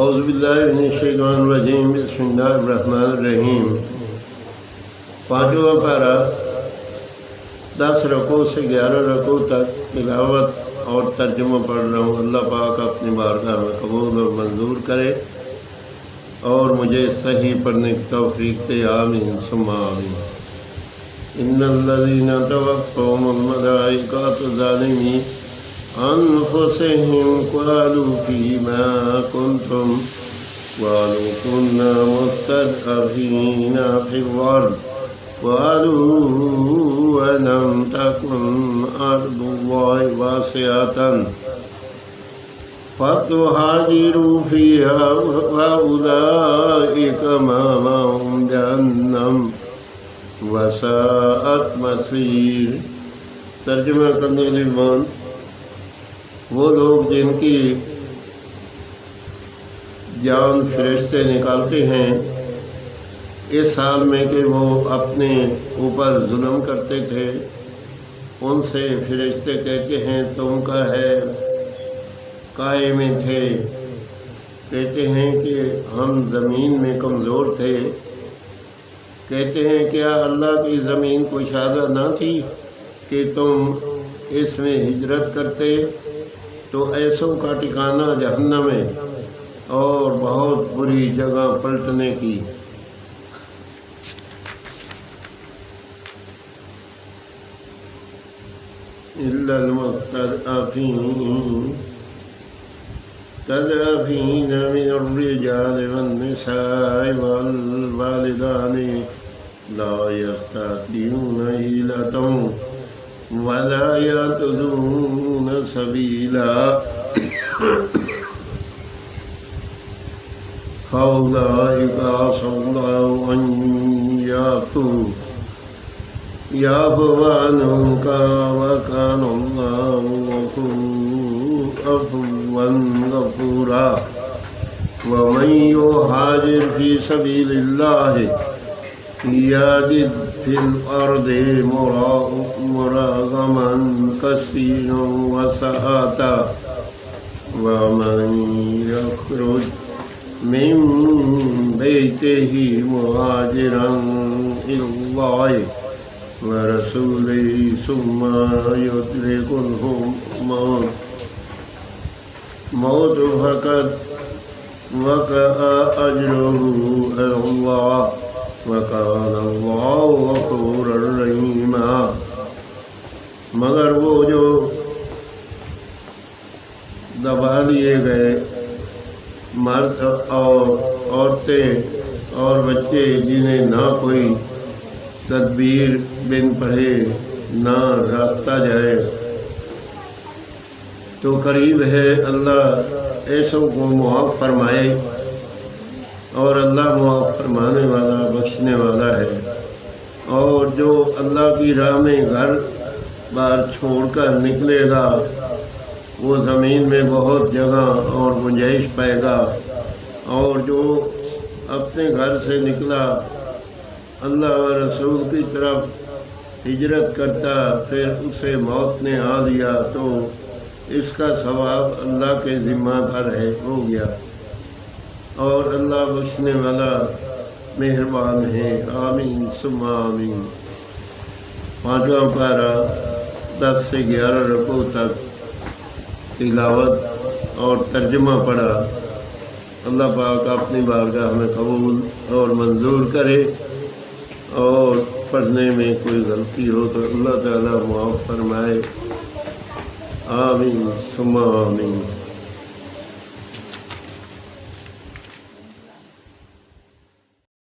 اعوذ باللہ من الشیطان الرجیم بسم اللہ الرحمن الرحیم۔ پانچواں پارہ 10 رکوع سے 11 رکوع تک تلاوت اور ترجمہ پڑھ رہا ہوں۔ اللہ پاک اپنی بارگاہ میں قبول اور منظور کرے اور مجھے صحیح پڑھنے کی توفیق دے، آمین ثم آمین۔ ان الذین توفاهم الملائکۃ ظالمی انفسهم قالوا فیما کنتم قالوا كنا مستضعفین فی الارض قالوا ولم تکن ارض اللہ واسعۃ فتهاجروا فيها فأولئك مأواهم جہنم وساءت مصیر۔ ترجمہ کرنے للمان، وہ لوگ جن کی جان فرشتے نکالتے ہیں اس حال میں کہ وہ اپنے اوپر ظلم کرتے تھے، ان سے فرشتے کہتے ہیں تم کائے میں تھے؟ کہتے ہیں کہ ہم زمین میں کمزور تھے۔ کہتے ہیں کیا اللہ کی زمین کشادہ نہ تھی کہ تم اس میں ہجرت کرتے؟ تو ایسوں کا ٹھکانہ جہنم ہے اور بہت بری جگہ پلٹنے کی۔ الا المستضعفین من الرجال والنساء والوالدان لا يستطيعون حیلة ولا يهتدون سبیلا فأولئك عسى الله أن يعفو عنهم وكان الله عفوا غفورا۔ ومن يهاجر في سبيل الله يجد في الأرض مراغما كثيرا وسعة ومن يخرج من بيته مهاجرا إلى الله ورسوله ثم يدركه الموت فقد وقع أجره على الله وَكَانَ اللَّهُ غَفُورًا رَحِيمًا۔ مگر وہ جو دبا لیے گئے مرد اور عورتیں اور بچے جنہیں نہ کوئی تدبیر بن پڑے نہ راستہ جائے، تو قریب ہے اللہ ایسوں کو معاف فرمائے، اور اللہ معاف فرمانے والا بخشنے والا ہے۔ اور جو اللہ کی راہ میں گھر بار چھوڑ کر نکلے گا وہ زمین میں بہت جگہ اور گنجائش پائے گا، اور جو اپنے گھر سے نکلا اللہ اور رسول کی طرف ہجرت کرتا پھر اسے موت نے آ لیا تو اس کا ثواب اللہ کے ذمہ پر ہو گیا، اور اللہ بخشنے والا مہربان ہے، آمین ثم آمین۔ پانچواں پارہ 10 سے 11 رکوع تک تلاوت اور ترجمہ پڑھا۔ اللہ پاک اپنی بارگاہ میں قبول اور منظور کرے، اور پڑھنے میں کوئی غلطی ہو تو اللہ تعالیٰ معاف فرمائے، آمین ثم آمین۔